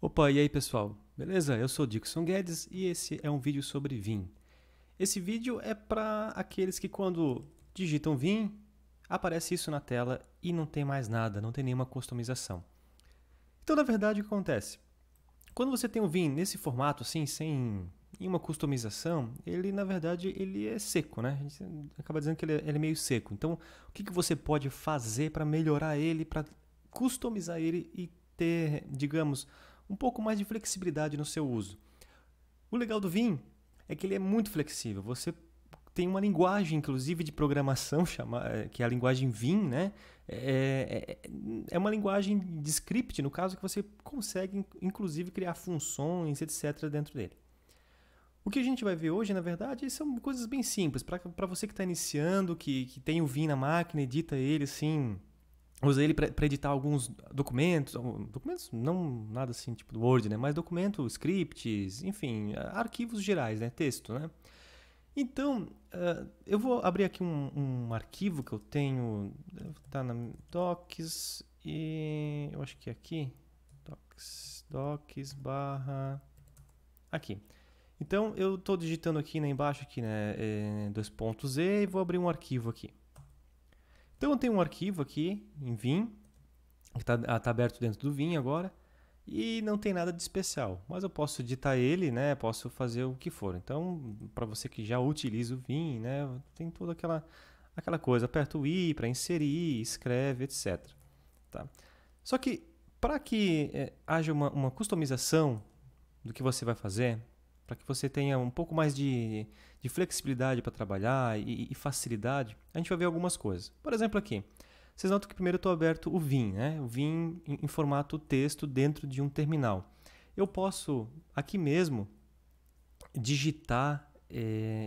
Opa, e aí pessoal? Beleza? Eu sou Dixon Guedes e esse é um vídeo sobre Vim. Esse vídeo é para aqueles que quando digitam Vim, aparece isso na tela e não tem mais nada, não tem nenhuma customização. Então, na verdade, o que acontece? Quando você tem um Vim nesse formato, assim, sem nenhuma customização, ele, na verdade, ele é seco, né? A gente acaba dizendo que ele é meio seco. Então, o que você pode fazer para melhorar ele, para customizar ele e ter, digamos, um pouco mais de flexibilidade no seu uso? O legal do Vim é que ele é muito flexível. Você tem uma linguagem, inclusive, de programação, que é a linguagem Vim, né? É uma linguagem de script, no caso, que você consegue, inclusive, criar funções, etc., dentro dele. O que a gente vai ver hoje, na verdade, são coisas bem simples. Para você que está iniciando, que tem o Vim na máquina, edita ele assim, usa ele para editar alguns documentos, documentos não nada assim tipo do Word, né? Mas documentos, scripts, enfim, arquivos gerais, né? Texto, né? Então, eu vou abrir aqui um arquivo que eu tenho, tá na Docs e eu acho que é aqui, Docs barra aqui. Então, eu estou digitando aqui, né, embaixo aqui, né, dois pontos e vou abrir um arquivo aqui. Então, eu tenho um arquivo aqui em Vim, que está aberto dentro do Vim agora, e não tem nada de especial, mas eu posso editar ele, né? Posso fazer o que for. Então, para você que já utiliza o Vim, né? Tem toda aquela coisa, aperta o i para inserir, escreve, etc. Tá? Só que para que haja uma customização do que você vai fazer, para que você tenha um pouco mais de flexibilidade para trabalhar e facilidade, a gente vai ver algumas coisas. Por exemplo, aqui. Vocês notam que primeiro eu estou aberto o Vim, né? O Vim em formato texto dentro de um terminal. Eu posso, aqui mesmo, digitar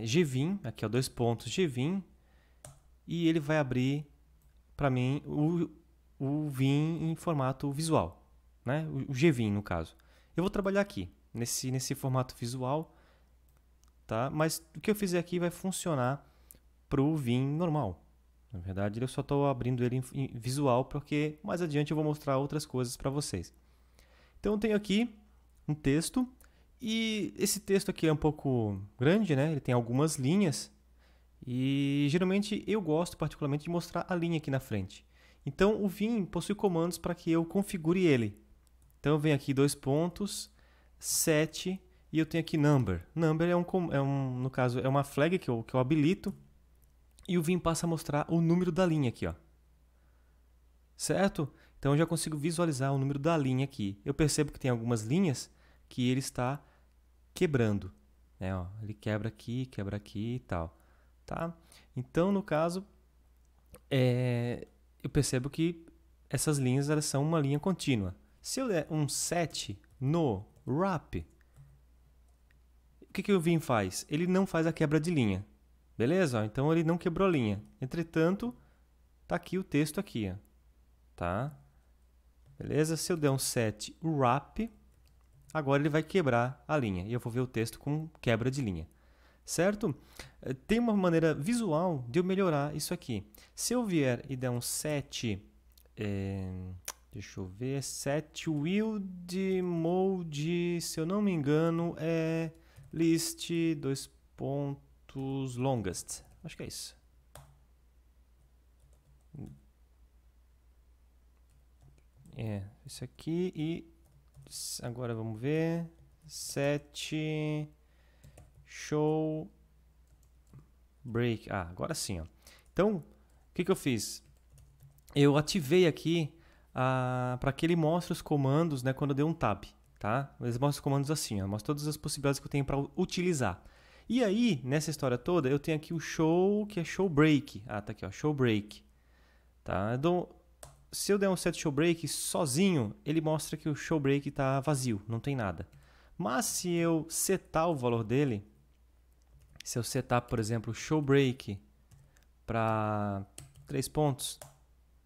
gvim, aqui ó, dois pontos gvim, e ele vai abrir para mim o Vim em formato visual, né? O gvim no caso. Eu vou trabalhar aqui, nesse formato visual, tá? Mas o que eu fizer aqui vai funcionar para o Vim normal. Na verdade, eu só estou abrindo ele em visual porque mais adiante eu vou mostrar outras coisas para vocês. Então, eu tenho aqui um texto e esse texto aqui é um pouco grande, né? Ele tem algumas linhas e geralmente eu gosto particularmente de mostrar a linha aqui na frente. Então, o Vim possui comandos para que eu configure ele. Então, eu venho aqui dois pontos, set e eu tenho aqui number. Number no caso, é uma flag que eu habilito e o Vim passa a mostrar o número da linha aqui, ó. Certo? Então eu já consigo visualizar o número da linha aqui. Eu percebo que tem algumas linhas que ele está quebrando, né? Ó, ele quebra aqui e tal, tá? Então, no caso, eu percebo que essas linhas elas são uma linha contínua. Se eu der um set no wrap, o que o Vim faz? Ele não faz a quebra de linha. Beleza? Então ele não quebrou a linha. Entretanto, tá aqui o texto aqui, ó. Tá? Beleza? Se eu der um set wrap, agora ele vai quebrar a linha. E eu vou ver o texto com quebra de linha. Certo? Tem uma maneira visual de eu melhorar isso aqui. Se eu vier e der um set... deixa eu ver... Set wild mode, se eu não me engano, é list dois pontos longest. Acho que é isso. Isso aqui e agora vamos ver. Set show break. Agora sim, ó. Então, o que eu fiz? Eu ativei aqui para que ele mostre os comandos, né, quando eu dei um tab, tá? Eles mostram os comandos assim, ó, mostra todas as possibilidades que eu tenho para utilizar. E aí, nessa história toda, eu tenho aqui o show, que é show break. Tá aqui, ó, show break. Tá? Então, se eu der um set show break sozinho, ele mostra que o show break está vazio, não tem nada. Mas se eu setar o valor dele, se eu setar, por exemplo, o show break para 3 pontos,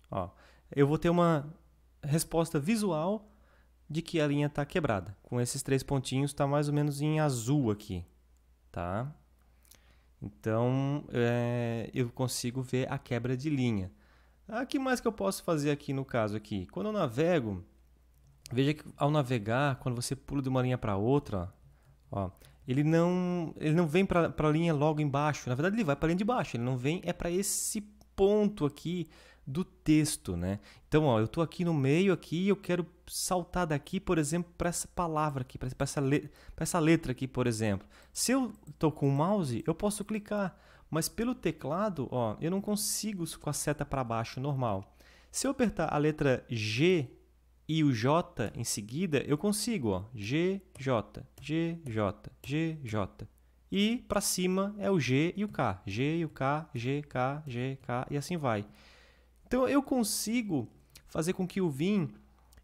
ó, eu vou ter uma resposta visual de que a linha está quebrada. Com esses 3 pontinhos, está mais ou menos em azul aqui. Tá? Então, eu consigo ver a quebra de linha. O que mais que eu posso fazer aqui no caso aqui? Quando eu navego, Veja que ao navegar, quando você pula de uma linha para outra, ó, ele não vem para a linha logo embaixo. Na verdade, ele vai para a linha de baixo. Ele não vem, é para esse ponto aqui do texto, né? Então, ó, eu estou aqui no meio aqui, eu quero saltar daqui, por exemplo, para essa palavra aqui, para essa letra aqui, por exemplo. Se eu estou com o mouse, eu posso clicar, mas pelo teclado, ó, eu não consigo com a seta para baixo normal. Se eu apertar a letra G e o J em seguida, eu consigo, ó, G, J, G, J, G, J. E para cima é o G e o K. G e o K, G, K, G, K e assim vai. Então eu consigo fazer com que o Vim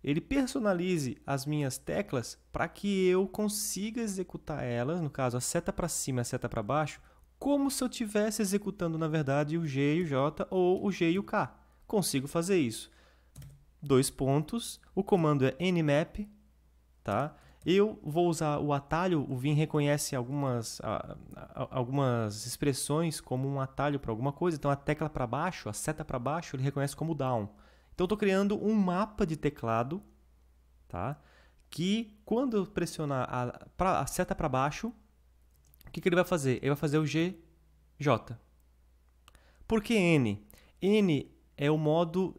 ele personalize as minhas teclas para que eu consiga executar elas, no caso a seta para cima e a seta para baixo, como se eu estivesse executando na verdade o G e o J ou o G e o K. Consigo fazer isso. Dois pontos, o comando é nmap, tá? Eu vou usar o atalho, o Vim reconhece algumas expressões como um atalho para alguma coisa, então a tecla para baixo, a seta para baixo, ele reconhece como down. Então eu estou criando um mapa de teclado, tá? Que quando eu pressionar a seta para baixo, o que ele vai fazer? Ele vai fazer o GJ. Por que N? N é o modo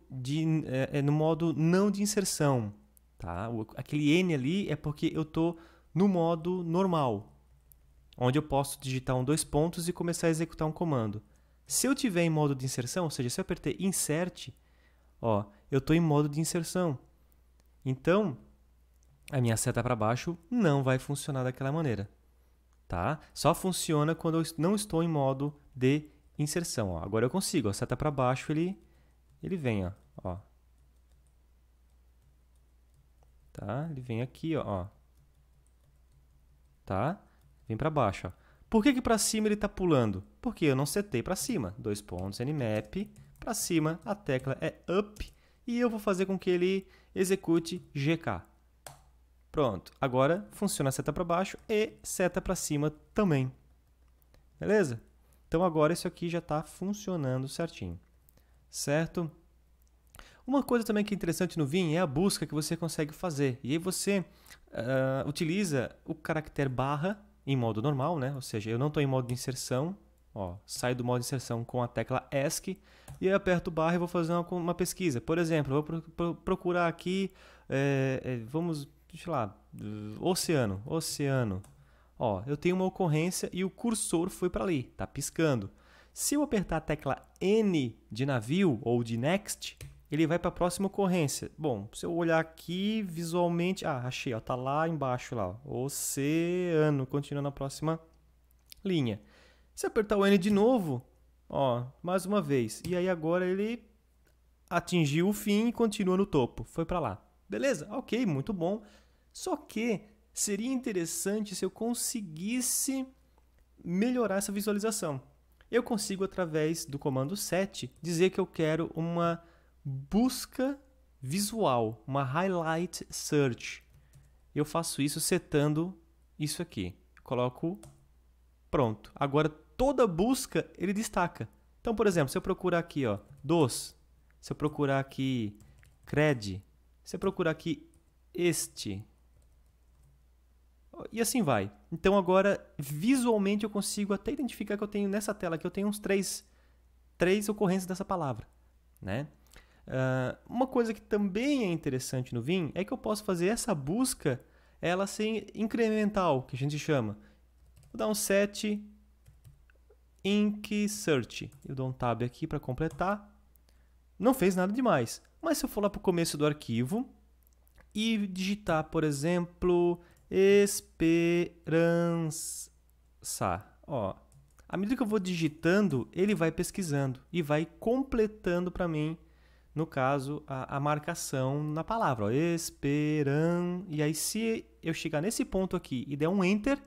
no modo não de inserção. Tá? Aquele N ali é porque eu estou no modo normal, onde eu posso digitar dois pontos e começar a executar um comando. Se eu tiver em modo de inserção, ou seja, se eu apertar Insert, ó, eu estou em modo de inserção. Então, a minha seta para baixo não vai funcionar daquela maneira. Tá? Só funciona quando eu não estou em modo de inserção. Ó. Agora eu consigo, a seta para baixo ele vem, ó. Tá? Ele vem aqui, ó. Tá? Vem para baixo, ó. Por que para cima ele está pulando? Porque eu não setei para cima. Dois pontos, nmap. Para cima, a tecla é up. E eu vou fazer com que ele execute GK. Pronto. Agora funciona a seta para baixo e seta para cima também. Beleza? Então agora isso aqui já está funcionando certinho. Certo? Uma coisa também que é interessante no Vim é a busca que você consegue fazer. E aí você utiliza o caractere barra em modo normal, né? Ou seja, eu não estou em modo de inserção. Ó, saio do modo de inserção com a tecla ESC e eu aperto barra e vou fazer uma pesquisa. Por exemplo, eu vou procurar aqui, vamos, sei lá, oceano. Ó, eu tenho uma ocorrência e o cursor foi para ali, está piscando. Se eu apertar a tecla N de navio ou de next, ele vai para a próxima ocorrência. Bom, se eu olhar aqui visualmente, achei, ó, tá lá embaixo lá, ó, oceano, continua na próxima linha. Se eu apertar o N de novo, ó, mais uma vez, e aí agora ele atingiu o fim e continua no topo, foi para lá. Beleza? OK, muito bom. Só que seria interessante se eu conseguisse melhorar essa visualização. Eu consigo, através do comando set, dizer que eu quero uma busca visual, uma highlight search. Eu faço isso setando isso aqui. Coloco pronto. Agora toda busca ele destaca. Então, por exemplo, se eu procurar aqui, ó, se eu procurar aqui cred, se eu procurar aqui este, e assim vai. Então agora visualmente eu consigo até identificar que eu tenho nessa tela aqui, eu tenho uns três ocorrências dessa palavra, né? Uma coisa que também é interessante no Vim é que eu posso fazer essa busca ela ser incremental, que a gente chama. Vou dar um set inc search. Eu dou um tab aqui para completar. Não fez nada demais. Mas se eu for lá para o começo do arquivo e digitar, por exemplo, esperança. Ó, à medida que eu vou digitando, ele vai pesquisando e vai completando para mim, no caso, a marcação na palavra. Ó, e aí se eu chegar nesse ponto aqui e der um Enter,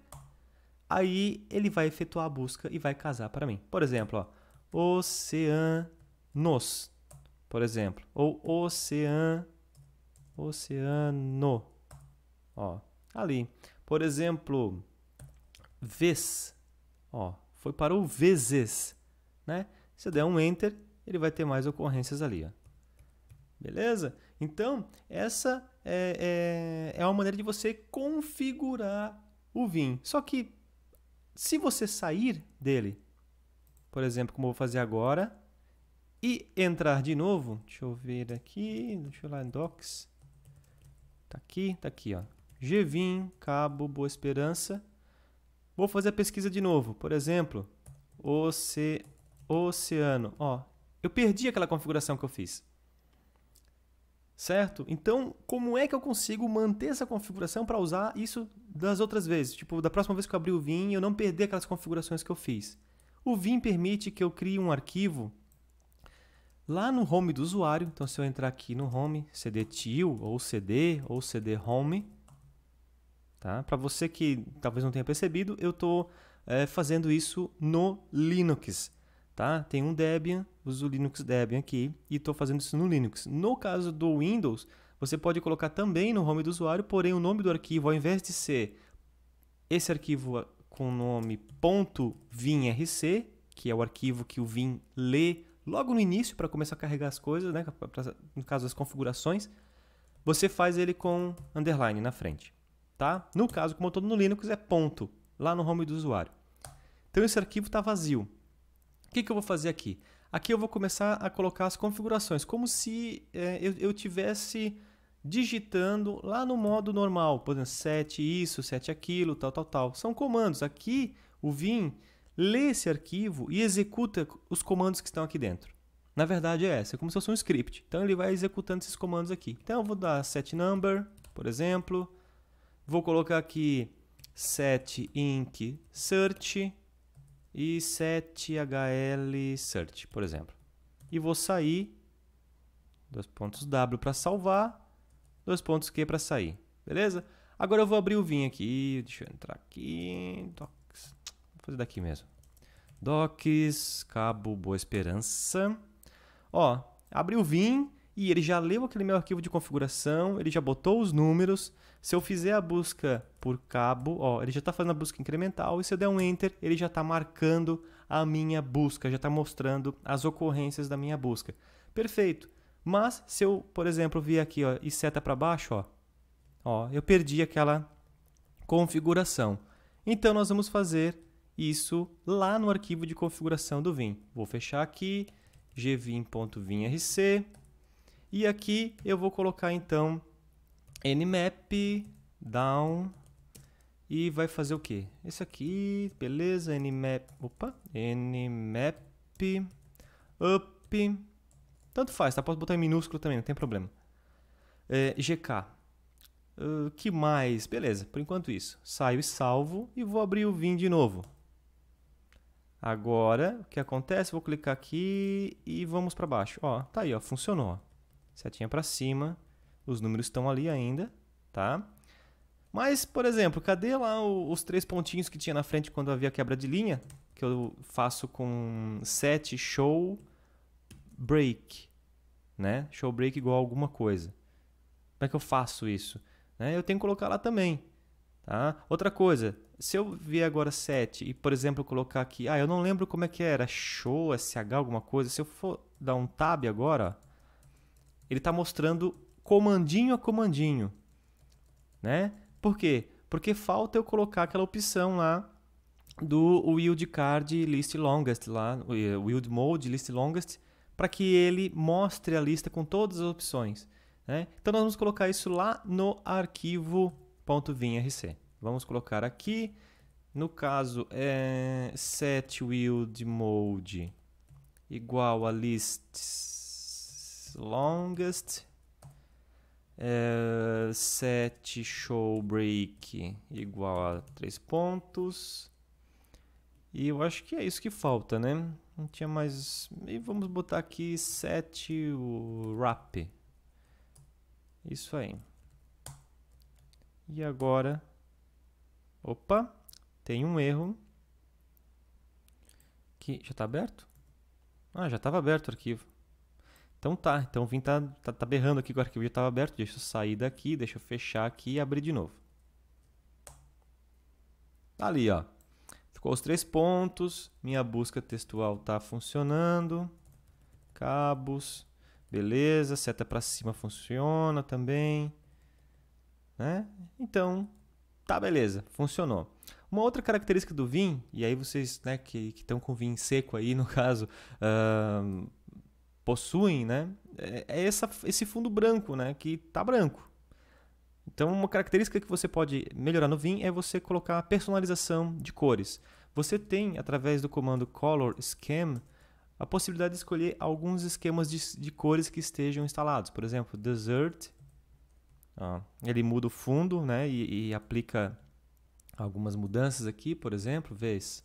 aí ele vai efetuar a busca e vai casar para mim. Por exemplo, ó, oceanos, por exemplo, ou oceano, ó, ali. Por exemplo, vez, ó, foi para o vezes, né? Se eu der um Enter, ele vai ter mais ocorrências ali, ó. Beleza? Então, essa é uma maneira de você configurar o Vim. Só que se você sair dele, por exemplo, como eu vou fazer agora, e entrar de novo, deixa eu ver aqui, deixa eu ir lá em Docs. Tá aqui, ó. Gvim, Cabo, Boa Esperança. Vou fazer a pesquisa de novo. Por exemplo, oceano. Ó, eu perdi aquela configuração que eu fiz. Certo? Então, como é que eu consigo manter essa configuração para usar isso das outras vezes? Tipo, da próxima vez que eu abrir o Vim, eu não perder aquelas configurações que eu fiz. O Vim permite que eu crie um arquivo lá no home do usuário. Então, se eu entrar aqui no home, cdtil, ou cd home, tá? Para você que talvez não tenha percebido, eu estou fazendo isso no Linux. Tá? Tem um Debian, uso o Linux Debian aqui e estou fazendo isso no Linux. No caso do Windows, você pode colocar também no home do usuário, porém o nome do arquivo, ao invés de ser esse arquivo com o nome .vinrc, que é o arquivo que o Vim lê logo no início para começar a carregar as coisas, né? No caso das configurações, você faz ele com underline na frente. Tá? No caso, como eu estou no Linux, é ponto, lá no home do usuário. Então esse arquivo está vazio. O que eu vou fazer aqui? Aqui eu vou começar a colocar as configurações, como se eu tivesse digitando lá no modo normal, por exemplo, set isso, set aquilo, tal. São comandos. Aqui o Vim lê esse arquivo e executa os comandos que estão aqui dentro. Na verdade é como se fosse um script. Então ele vai executando esses comandos aqui. Então eu vou dar set number, por exemplo. Vou colocar aqui set inc search e sethl search, por exemplo. E vou sair, $W para salvar, $Q para sair. Beleza? Agora eu vou abrir o Vim aqui. Deixa eu entrar aqui. Docs. Vou fazer daqui mesmo. Docs, Cabo, Boa Esperança. Ó, abri o Vim e ele já leu aquele meu arquivo de configuração, ele já botou os números. Se eu fizer a busca por cabo, ó, ele já está fazendo a busca incremental, e se eu der um Enter, ele já está marcando a minha busca, já está mostrando as ocorrências da minha busca. Perfeito. Mas se eu, por exemplo, vir aqui ó, e seta para baixo, ó, eu perdi aquela configuração. Então nós vamos fazer isso lá no arquivo de configuração do Vim. Vou fechar aqui, gvim.vinrc, e aqui eu vou colocar então nmap down e vai fazer o quê? Esse aqui, beleza, nmap up, tanto faz, tá? Posso botar em minúsculo também, não tem problema. gk, que mais? Beleza, por enquanto isso. Saio e salvo e vou abrir o Vim de novo. Agora, o que acontece? Vou clicar aqui e vamos para baixo. Ó, tá aí, ó, funcionou. Setinha para cima. Os números estão ali ainda, tá? Mas, por exemplo, cadê lá os 3 pontinhos que tinha na frente quando havia quebra de linha? Que eu faço com set show break, né? Show break igual a alguma coisa. Como é que eu faço isso? Eu tenho que colocar lá também, tá? Outra coisa, se eu vier agora set e, por exemplo, colocar aqui... eu não lembro como é que era, show, sh, alguma coisa. Se eu for dar um tab agora, ele está mostrando comandinho a comandinho, né? Por quê? Porque falta eu colocar aquela opção lá do wildcard list longest, lá, wild mode list longest, para que ele mostre a lista com todas as opções, né? Então nós vamos colocar isso lá no arquivo .vinrc. Vamos colocar aqui, no caso é set wild mode igual a list longest, set show break igual a 3 pontos. E eu acho que é isso que falta, né? Não tinha mais... E vamos botar aqui set wrap. Isso aí. E agora... Opa! Tem um erro. Que já está aberto? Já estava aberto o arquivo. Então tá, então o Vim tá berrando aqui que o arquivo já estava aberto. Deixa eu sair daqui, deixa eu fechar aqui e abrir de novo. Ali, ó. Ficou os 3 pontos. Minha busca textual está funcionando. Cabos. Beleza, seta para cima funciona também. né? Então, tá, beleza, funcionou. Uma outra característica do Vim, e aí vocês, né, que estão com Vim seco aí, no caso, possuem, né, esse fundo branco, né, que tá branco. Então, uma característica que você pode melhorar no Vim é você colocar personalização de cores. Você tem, através do comando Color Scheme, a possibilidade de escolher alguns esquemas de cores que estejam instalados. Por exemplo, Desert, ó, ele muda o fundo, né, e aplica algumas mudanças aqui, por exemplo, vez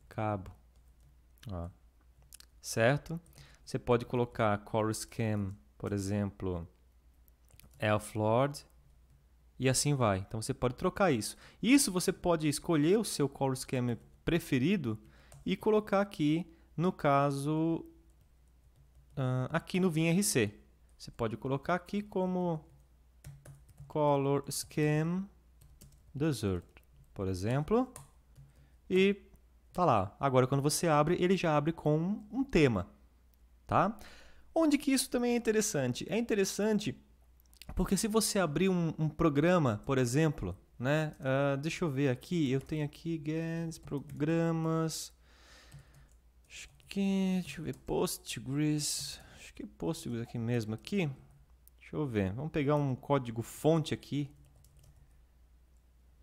cabo, ó, certo? Você pode colocar Color Scheme, por exemplo, Elf Lord, e assim vai. Então você pode trocar isso. Isso você pode escolher o seu Color Scheme preferido e colocar aqui, no caso, aqui no Vim RC. Você pode colocar aqui como Color Scheme Desert, por exemplo, e tá lá. Agora, quando você abre, ele já abre com um tema, tá? Onde que isso também é interessante? É interessante porque se você abrir um programa, por exemplo, né? Deixa eu ver aqui, eu tenho aqui Geddes, programas, acho que, deixa eu ver, Postgres, acho que é Postgres aqui mesmo, aqui. Deixa eu ver, vamos pegar um código fonte aqui.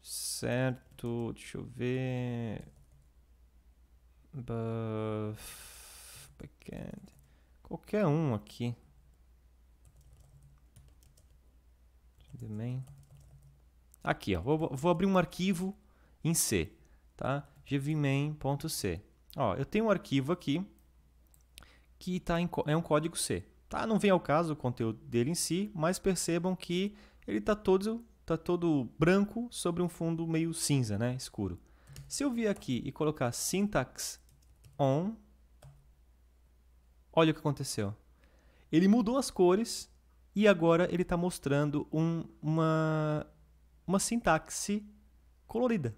Certo, deixa eu ver. Backend. Qualquer um aqui. Aqui, ó, vou abrir um arquivo em C, tá? gvmain.c. Ó, eu tenho um arquivo aqui que é um código C, tá? Não vem ao caso o conteúdo dele em si, mas percebam que ele está todo branco sobre um fundo meio cinza, né? Escuro. Se eu vir aqui e colocar syntax on, olha o que aconteceu. Ele mudou as cores e agora ele está mostrando uma sintaxe colorida.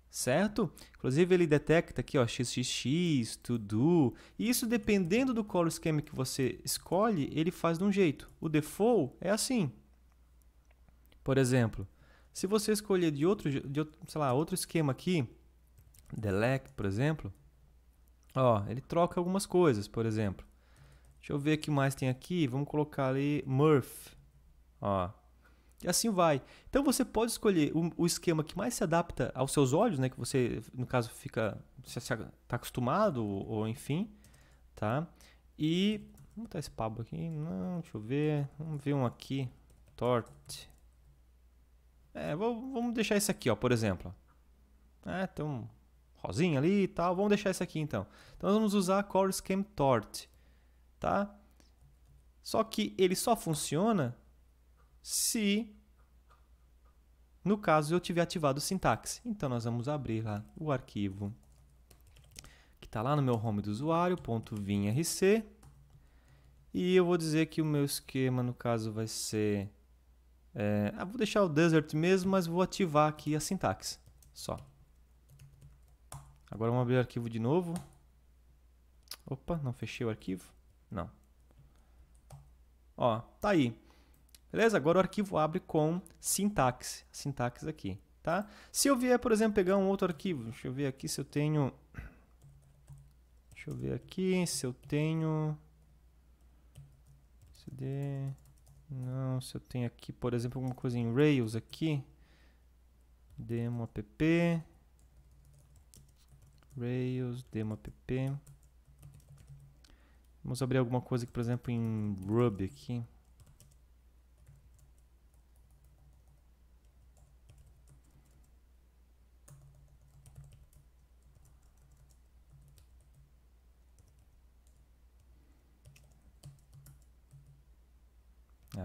Certo? Inclusive ele detecta aqui, ó, XXX, to do, e isso dependendo do color scheme que você escolhe, ele faz de um jeito. O default é assim. Por exemplo, se você escolher de outro, sei lá, outro esquema aqui, Delect, por exemplo, ó, ele troca algumas coisas, por exemplo. Deixa eu ver o que mais tem aqui. Vamos colocar ali Murph. Ó. E assim vai. Então você pode escolher o esquema que mais se adapta aos seus olhos, né? Que você, no caso, você está acostumado, ou enfim, tá? E vamos botar esse Pablo aqui. Não, deixa eu ver. Vamos ver um aqui. Tort. Vamos deixar esse aqui, ó, por exemplo. Tem um rosinha ali e tal. Vamos deixar esse aqui então. Então nós vamos usar Color Scheme Tort, tá? Só que ele só funciona se, no caso, eu tiver ativado o sintaxe. Então nós vamos abrir lá o arquivo que está lá no meu home do usuário, .vinrc, e eu vou dizer que o meu esquema, no caso, vai ser... vou deixar o desert mesmo, mas vou ativar aqui a sintaxe, só. Agora vamos abrir o arquivo de novo. Opa, não fechei o arquivo? Não. Ó, tá aí. Beleza? Agora o arquivo abre com sintaxe aqui, tá? Se eu vier, por exemplo, pegar um outro arquivo, deixa eu ver aqui se eu tenho... Deixa eu ver aqui se eu tenho... CD... Não, se eu tenho aqui, por exemplo, alguma coisa em Rails aqui. Demo app. Rails, demo app. Vamos abrir alguma coisa aqui, por exemplo, em Ruby aqui.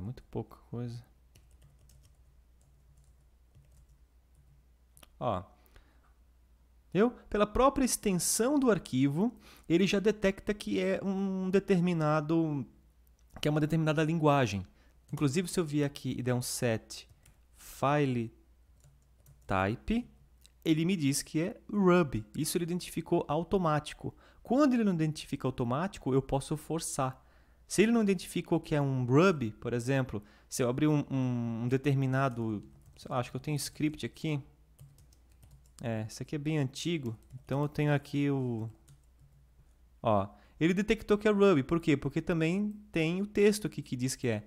Muito pouca coisa. Ó, pela própria extensão do arquivo, ele já detecta que é uma determinada linguagem. Inclusive, se eu vier aqui e der um set file type, ele me diz que é Ruby. Isso ele identificou automático. Quando ele não identifica automático, eu posso forçar. Se ele não identificou que é um Ruby, por exemplo, se eu abrir um determinado, sei lá, acho que eu tenho script aqui. Esse aqui é bem antigo, então eu tenho aqui o... Ó, ele detectou que é Ruby, por quê? Porque também tem o texto aqui que diz que é.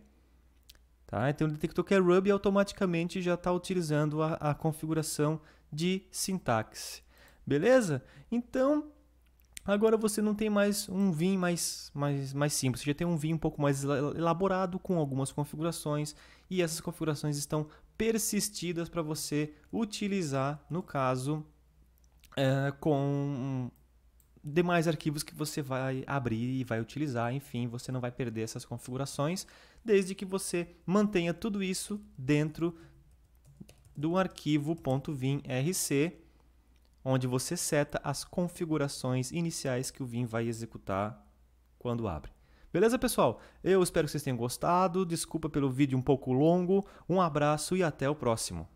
Tá? Então ele detectou que é Ruby e automaticamente já está utilizando a configuração de sintaxe. Beleza? Então, agora você não tem mais um Vim mais simples, você já tem um Vim um pouco mais elaborado com algumas configurações e essas configurações estão persistidas para você utilizar, no caso, com demais arquivos que você vai abrir e vai utilizar. Enfim, você não vai perder essas configurações, desde que você mantenha tudo isso dentro do arquivo .vim.rc, onde você seta as configurações iniciais que o Vim vai executar quando abre. Beleza, pessoal? Eu espero que vocês tenham gostado. Desculpa pelo vídeo um pouco longo. Um abraço e até o próximo.